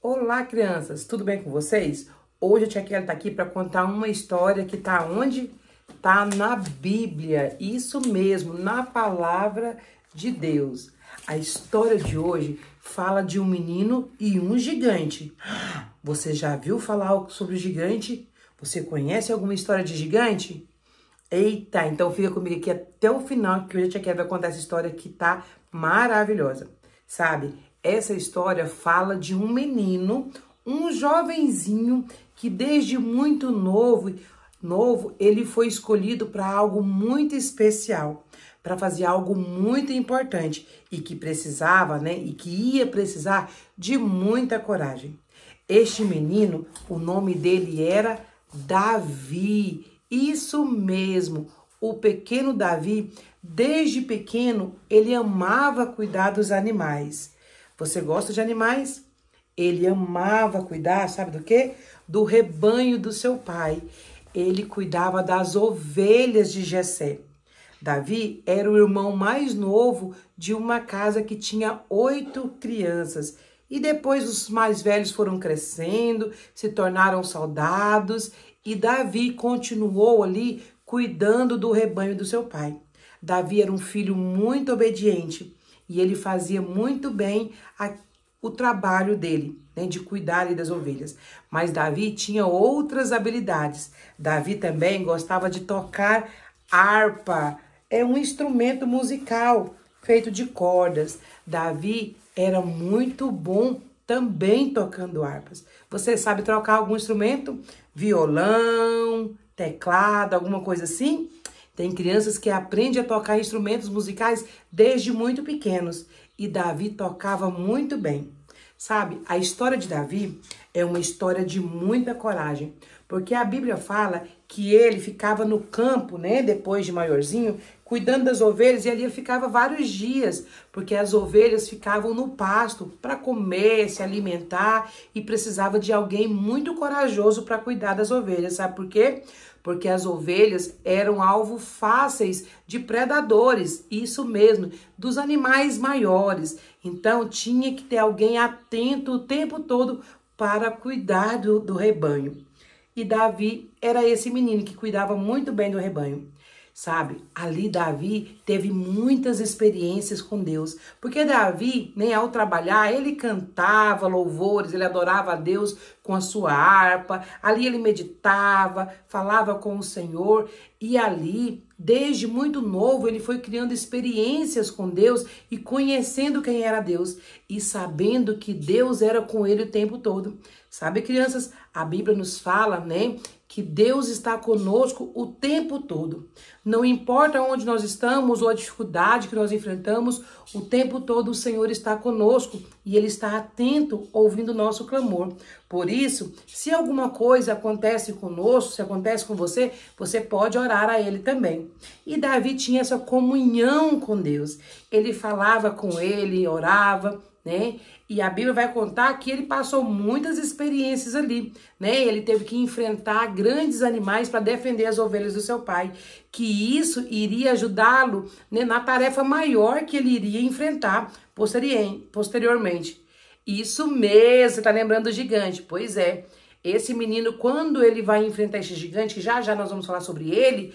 Olá, crianças, tudo bem com vocês? Hoje a tia Kelly tá aqui para contar uma história que tá onde? Tá na Bíblia, isso mesmo, na palavra de Deus. A história de hoje fala de um menino e um gigante. Você já viu falar sobre o gigante? Você conhece alguma história de gigante? Eita, então fica comigo aqui até o final, que hoje a tia Kelly vai contar essa história que tá maravilhosa. Sabe, essa história fala de um menino, um jovenzinho, que desde muito novo, ele foi escolhido para algo muito especial, para fazer algo muito importante e que precisava, e que ia precisar de muita coragem. Este menino, o nome dele era Davi. Isso mesmo, o pequeno Davi, desde pequeno, ele amava cuidar dos animais. Você gosta de animais? Ele amava cuidar, sabe do quê? Do rebanho do seu pai. Ele cuidava das ovelhas de Jessé. Davi era o irmão mais novo de uma casa que tinha 8 crianças. E depois os mais velhos foram crescendo, se tornaram soldados. E Davi continuou ali cuidando do rebanho do seu pai. Davi era um filho muito obediente e ele fazia muito bem o trabalho dele, de cuidar ali das ovelhas. Mas Davi tinha outras habilidades. Davi também gostava de tocar harpa. É um instrumento musical feito de cordas. Davi era muito bom também tocando harpas. Você sabe tocar algum instrumento? Violão, teclado, alguma coisa assim? Tem crianças que aprendem a tocar instrumentos musicais desde muito pequenos. E Davi tocava muito bem. Sabe, a história de Davi é uma história de muita coragem. Porque a Bíblia fala que ele ficava no campo, depois de maiorzinho, cuidando das ovelhas. E ali ele ficava vários dias, porque as ovelhas ficavam no pasto para comer, se alimentar. E precisava de alguém muito corajoso para cuidar das ovelhas. Sabe por quê? Porque as ovelhas eram alvo fáceis de predadores, isso mesmo, dos animais maiores. Então, tinha que ter alguém atento o tempo todo para cuidar do rebanho. E Davi era esse menino que cuidava muito bem do rebanho. Sabe, ali Davi teve muitas experiências com Deus, porque Davi, ao trabalhar, ele cantava louvores, ele adorava a Deus com a sua harpa, ali ele meditava, falava com o Senhor, e ali, desde muito novo, ele foi criando experiências com Deus e conhecendo quem era Deus e sabendo que Deus era com ele o tempo todo. Sabe, crianças, a Bíblia nos fala, que Deus está conosco o tempo todo. Não importa onde nós estamos ou a dificuldade que nós enfrentamos, o tempo todo o Senhor está conosco e Ele está atento, ouvindo o nosso clamor. Por isso, se alguma coisa acontece conosco, se acontece com você, você pode orar a Ele também. E Davi tinha essa comunhão com Deus. Ele falava com Ele, orava, E a Bíblia vai contar que ele passou muitas experiências ali, Ele teve que enfrentar grandes animais para defender as ovelhas do seu pai, que isso iria ajudá-lo, na tarefa maior que ele iria enfrentar posteriormente. Isso mesmo, você tá lembrando do gigante? Pois é, esse menino, quando ele vai enfrentar esse gigante, que já já nós vamos falar sobre ele,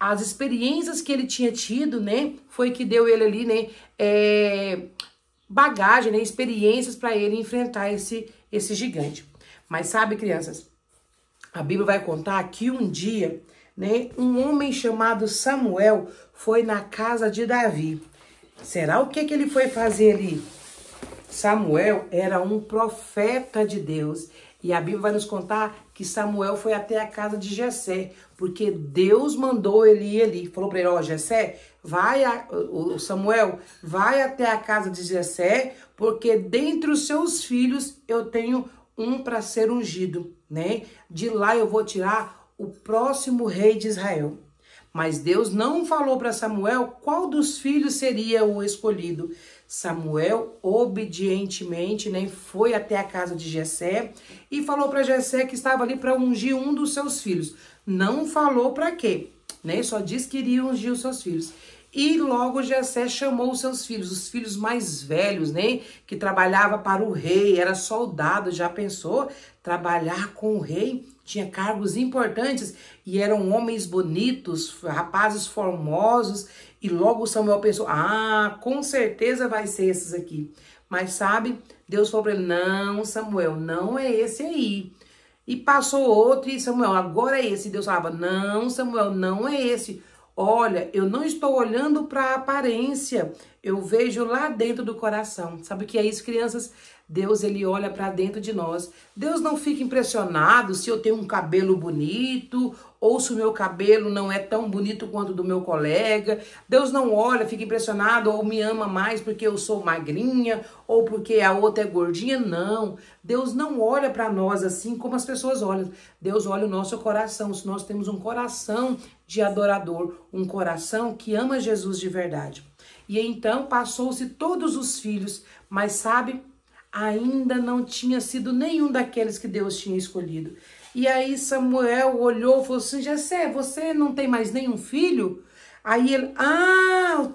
as experiências que ele tinha tido, foi que deu ele ali, bagagem, experiências para ele enfrentar esse gigante. Mas sabe, crianças, a Bíblia vai contar que um dia, um homem chamado Samuel foi na casa de Davi. Será o que ele foi fazer ali? Samuel era um profeta de Deus. E a Bíblia vai nos contar que Samuel foi até a casa de Jessé, porque Deus mandou ele ir ali. Falou para ele, Jessé, Samuel, vai até a casa de Jessé, porque dentre os seus filhos eu tenho um para ser ungido, De lá eu vou tirar o próximo rei de Israel. Mas Deus não falou para Samuel qual dos filhos seria o escolhido. Samuel, obedientemente, foi até a casa de Jessé e falou para Jessé que estava ali para ungir um dos seus filhos. Não falou para quê, Só disse que iria ungir os seus filhos. E logo Jessé chamou os seus filhos, os filhos mais velhos, né? Que trabalhava para o rei, era soldado, já pensou? Trabalhar com o rei, tinha cargos importantes e eram homens bonitos, rapazes formosos. E logo Samuel pensou, com certeza vai ser esses aqui. Mas sabe, Deus falou para ele, não, Samuel, não é esse aí. E passou outro e Samuel, agora é esse. E Deus falava, não, Samuel, não é esse. Olha, eu não estou olhando para a aparência, eu vejo lá dentro do coração. Sabe o que é isso, crianças? Deus, ele olha para dentro de nós. Deus não fica impressionado se eu tenho um cabelo bonito ou se o meu cabelo não é tão bonito quanto o do meu colega. Deus não olha, fica impressionado ou me ama mais porque eu sou magrinha ou porque a outra é gordinha. Não, Deus não olha para nós assim como as pessoas olham. Deus olha o nosso coração. Se nós temos um coração de adorador, um coração que ama Jesus de verdade. E então passou-se todos os filhos, mas sabe, ainda não tinha sido nenhum daqueles que Deus tinha escolhido. E aí Samuel olhou e falou assim, Jessé, você não tem mais nenhum filho? Aí ele, eu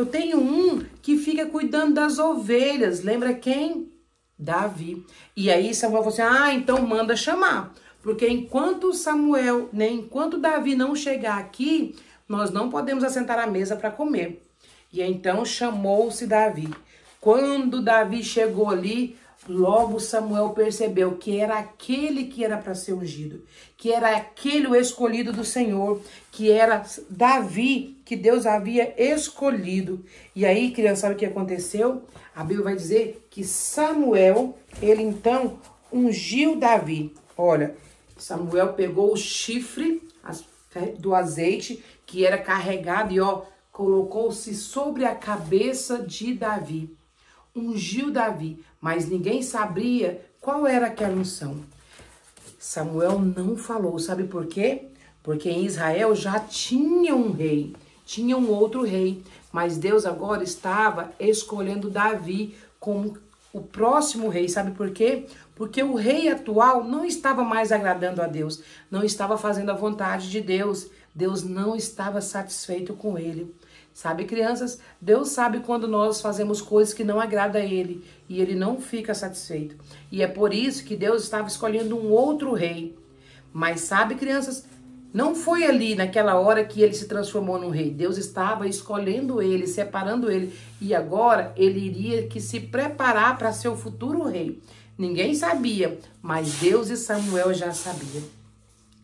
tenho um que fica cuidando das ovelhas. Lembra quem? Davi. E aí Samuel falou assim, então manda chamar. Porque enquanto Samuel, né, enquanto Davi não chegar aqui, nós não podemos assentar à mesa para comer. E então chamou-se Davi. Quando Davi chegou ali, logo Samuel percebeu que era aquele que era para ser ungido, que era aquele o escolhido do Senhor, que era Davi, que Deus havia escolhido. E aí, criança, sabe o que aconteceu? A Bíblia vai dizer que Samuel, ele então ungiu Davi. Olha, Samuel pegou o chifre do azeite que era carregado e colocou-se sobre a cabeça de Davi. Ungiu Davi, mas ninguém sabia qual era aquela unção. Samuel não falou, sabe por quê? Porque em Israel já tinha um rei, tinha um outro rei, mas Deus agora estava escolhendo Davi como o próximo rei, sabe por quê? Porque o rei atual não estava mais agradando a Deus, não estava fazendo a vontade de Deus, Deus não estava satisfeito com ele. Sabe, crianças, Deus sabe quando nós fazemos coisas que não agradam a Ele e Ele não fica satisfeito. E é por isso que Deus estava escolhendo um outro rei. Mas sabe, crianças, não foi ali naquela hora que ele se transformou num rei. Deus estava escolhendo ele, separando ele. E agora ele iria que se preparar para ser o futuro rei. Ninguém sabia, mas Deus e Samuel já sabiam.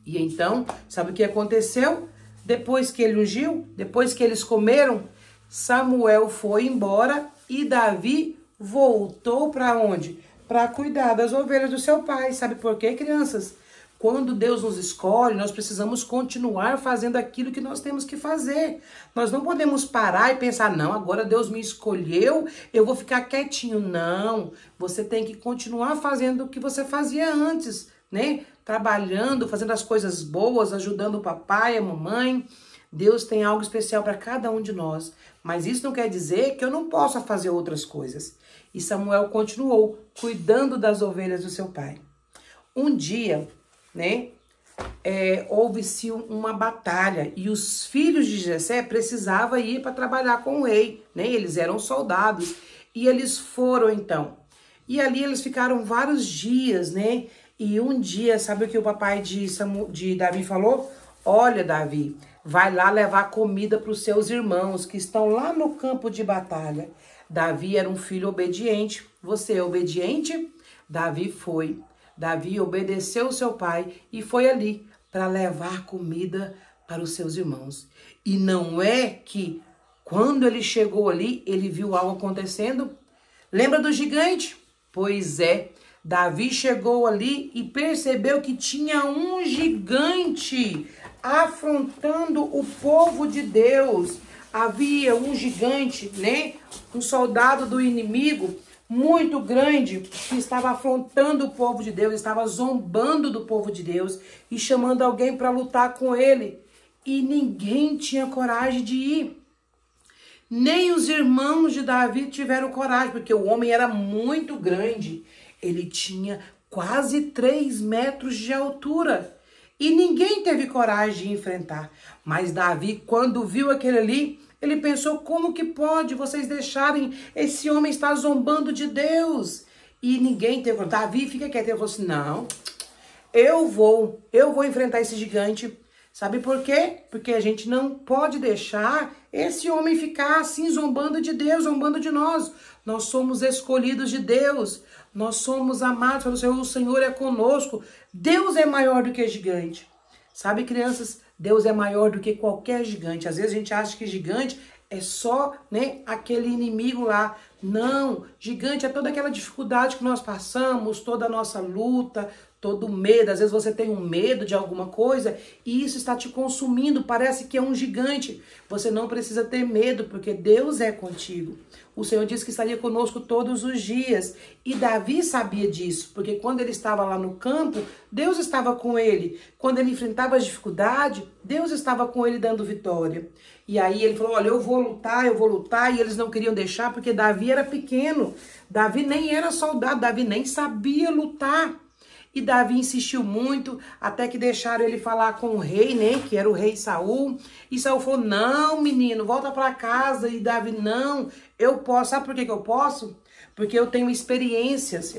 E então, sabe o que aconteceu? Depois que ele ungiu, depois que eles comeram, Samuel foi embora e Davi voltou para onde? Para cuidar das ovelhas do seu pai. Sabe por quê, crianças? Quando Deus nos escolhe, nós precisamos continuar fazendo aquilo que nós temos que fazer. Nós não podemos parar e pensar, não, agora Deus me escolheu, eu vou ficar quietinho. Não, você tem que continuar fazendo o que você fazia antes, né? Trabalhando, fazendo as coisas boas, ajudando o papai, a mamãe. Deus tem algo especial para cada um de nós. Mas isso não quer dizer que eu não possa fazer outras coisas. E Samuel continuou cuidando das ovelhas do seu pai. Um dia, né, houve-se uma batalha e os filhos de Jessé precisavam ir para trabalhar com o rei, né? Eles eram soldados e eles foram então. E ali eles ficaram vários dias, né? E um dia, sabe o que o papai de Davi falou? Olha, Davi, vai lá levar comida para os seus irmãos que estão lá no campo de batalha. Davi era um filho obediente. Você é obediente? Davi foi. Davi obedeceu o seu pai e foi ali para levar comida para os seus irmãos. E não é que quando ele chegou ali, ele viu algo acontecendo? Lembra do gigante? Pois é. Davi chegou ali e percebeu que tinha um gigante afrontando o povo de Deus. Havia um gigante, né? Um soldado do inimigo muito grande que estava afrontando o povo de Deus, estava zombando do povo de Deus e chamando alguém para lutar com ele. E ninguém tinha coragem de ir. Nem os irmãos de Davi tiveram coragem, porque o homem era muito grande. Ele tinha quase 3 metros de altura. E ninguém teve coragem de enfrentar. Mas Davi, quando viu aquele ali, ele pensou, como que pode vocês deixarem esse homem estar zombando de Deus? E ninguém teve coragem. Davi fica quieto. Ele falou assim, não, eu vou enfrentar esse gigante. Sabe por quê? Porque a gente não pode deixar esse homem ficar assim zombando de Deus, zombando de nós. Nós somos escolhidos de Deus. Nós somos amados pelo Senhor. O Senhor é conosco. Deus é maior do que gigante. Sabe, crianças? Deus é maior do que qualquer gigante. Às vezes a gente acha que gigante é só, né, aquele inimigo lá. Não, gigante é toda aquela dificuldade que nós passamos, toda a nossa luta, todo medo. Às vezes você tem um medo de alguma coisa e isso está te consumindo, parece que é um gigante. Você não precisa ter medo, porque Deus é contigo. O Senhor disse que estaria conosco todos os dias. E Davi sabia disso, porque quando ele estava lá no campo, Deus estava com ele. Quando ele enfrentava as dificuldades, Deus estava com ele dando vitória. E aí ele falou, olha, eu vou lutar, e eles não queriam deixar, porque Davi era pequeno. Davi nem era soldado, Davi nem sabia lutar. E Davi insistiu muito, até que deixaram ele falar com o rei, né, que era o rei Saul. E Saul falou, não, menino, volta para casa. E Davi, não, eu posso. Sabe por que eu posso? Porque eu tenho experiências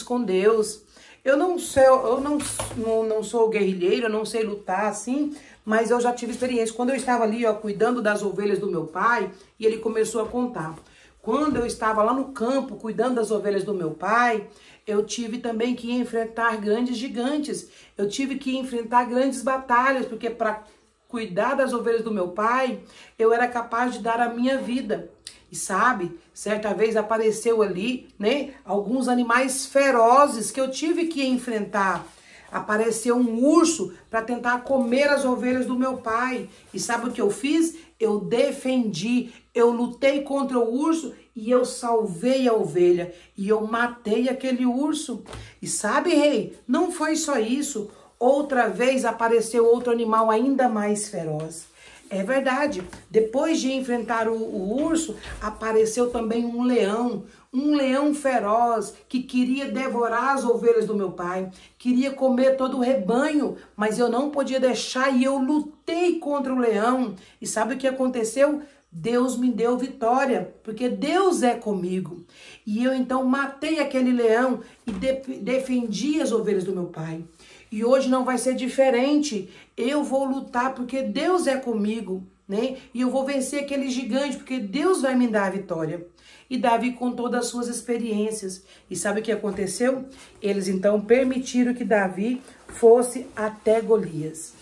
com Deus. Eu não sou guerrilheiro, eu não sei lutar assim, mas eu já tive experiência. Quando eu estava ali, ó, cuidando das ovelhas do meu pai, e ele começou a contar. Quando eu estava lá no campo, cuidando das ovelhas do meu pai, eu tive também que enfrentar grandes gigantes. Eu tive que enfrentar grandes batalhas, porque para cuidar das ovelhas do meu pai, eu era capaz de dar a minha vida. E sabe, certa vez apareceu ali, né, alguns animais ferozes que eu tive que enfrentar. Apareceu um urso para tentar comer as ovelhas do meu pai. E sabe o que eu fiz? Eu defendi, eu lutei contra o urso e eu salvei a ovelha. E eu matei aquele urso. E sabe, rei, não foi só isso. Outra vez apareceu outro animal ainda mais feroz. É verdade, depois de enfrentar o urso, apareceu também um leão feroz que queria devorar as ovelhas do meu pai, queria comer todo o rebanho, mas eu não podia deixar e eu lutei contra o leão. E sabe o que aconteceu? Deus me deu vitória, porque Deus é comigo. E eu então matei aquele leão e defendi as ovelhas do meu pai. E hoje não vai ser diferente. Eu vou lutar porque Deus é comigo, né? E eu vou vencer aquele gigante porque Deus vai me dar a vitória. E Davi contou das suas experiências. E sabe o que aconteceu? Eles então permitiram que Davi fosse até Golias.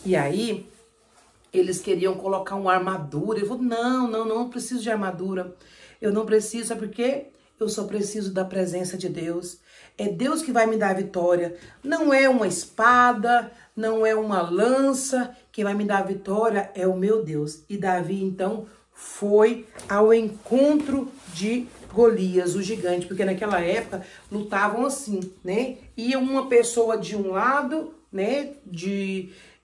E aí, eles queriam colocar uma armadura. Ele falou, não preciso de armadura. Eu não preciso, sabe por quê? Eu só preciso da presença de Deus. É Deus que vai me dar a vitória. Não é uma espada, não é uma lança. Quem vai me dar a vitória é o meu Deus. E Davi, então, foi ao encontro de Golias, o gigante. Porque naquela época, lutavam assim, né? Ia uma pessoa de um lado, né?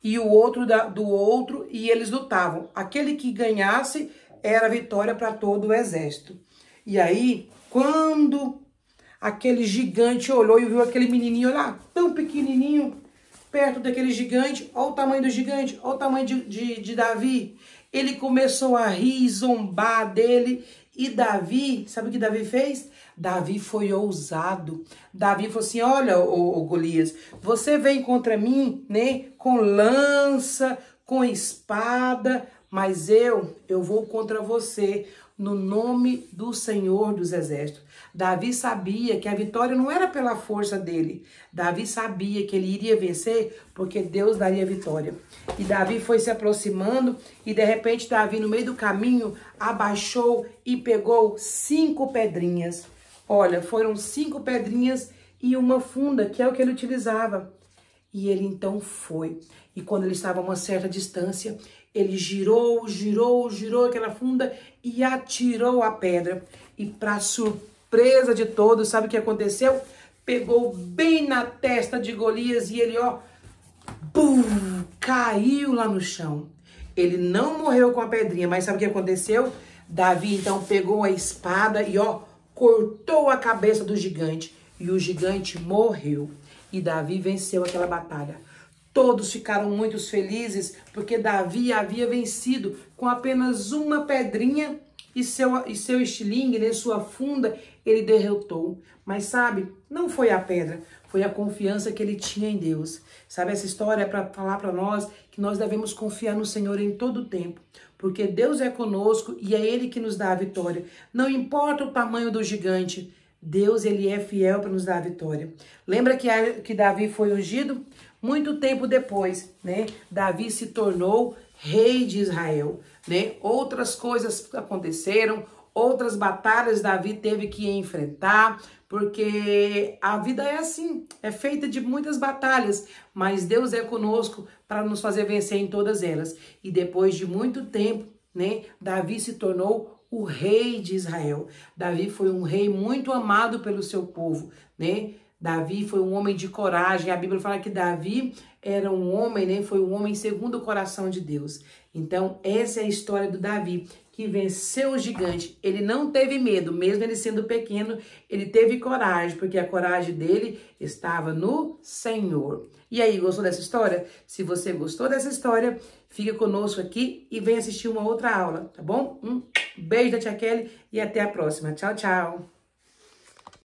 E o outro do outro, e eles lutavam. Aquele que ganhasse era a vitória para todo o exército. E aí, quando aquele gigante olhou e viu aquele menininho lá, tão pequenininho, perto daquele gigante, olha o tamanho do gigante, olha o tamanho de Davi. Ele começou a rir, zombar dele. E Davi, sabe o que Davi fez? Davi foi ousado. Davi falou assim, olha, ô Golias, você vem contra mim, né, com lança, com espada, mas eu vou contra você no nome do Senhor dos Exércitos. Davi sabia que a vitória não era pela força dele. Davi sabia que ele iria vencer porque Deus daria vitória. E Davi foi se aproximando e de repente Davi no meio do caminho abaixou e pegou 5 pedrinhas. Olha, foram 5 pedrinhas e uma funda, que é o que ele utilizava. E ele então foi. E quando ele estava a uma certa distância, ele girou aquela funda e atirou a pedra. E para surpresa de todos, sabe o que aconteceu? Pegou bem na testa de Golias e ele, ó, bum, caiu lá no chão. Ele não morreu com a pedrinha, mas sabe o que aconteceu? Davi então pegou a espada e, ó, cortou a cabeça do gigante. E o gigante morreu. E Davi venceu aquela batalha. Todos ficaram muito felizes porque Davi havia vencido com apenas uma pedrinha e seu estilingue, né, sua funda, ele derrotou. Mas sabe, não foi a pedra, foi a confiança que ele tinha em Deus. Sabe, essa história é para falar para nós que nós devemos confiar no Senhor em todo o tempo. Porque Deus é conosco e é Ele que nos dá a vitória. Não importa o tamanho do gigante, Deus, Ele é fiel para nos dar a vitória. Lembra que Davi foi ungido? Muito tempo depois, né? Davi se tornou rei de Israel, né? Outras coisas aconteceram, outras batalhas Davi teve que enfrentar, porque a vida é assim, é feita de muitas batalhas, mas Deus é conosco para nos fazer vencer em todas elas. E depois de muito tempo, né? Davi se tornou o rei de Israel. Davi foi um rei muito amado pelo seu povo, né? Davi foi um homem de coragem. A Bíblia fala que Davi era um homem, né? Foi um homem segundo o coração de Deus. Então, essa é a história do Davi, que venceu o gigante. Ele não teve medo, mesmo ele sendo pequeno, ele teve coragem, porque a coragem dele estava no Senhor. E aí, gostou dessa história? Se você gostou dessa história, fica conosco aqui e vem assistir uma outra aula, tá bom? Um beijo da Tia Kelly e até a próxima. Tchau, tchau!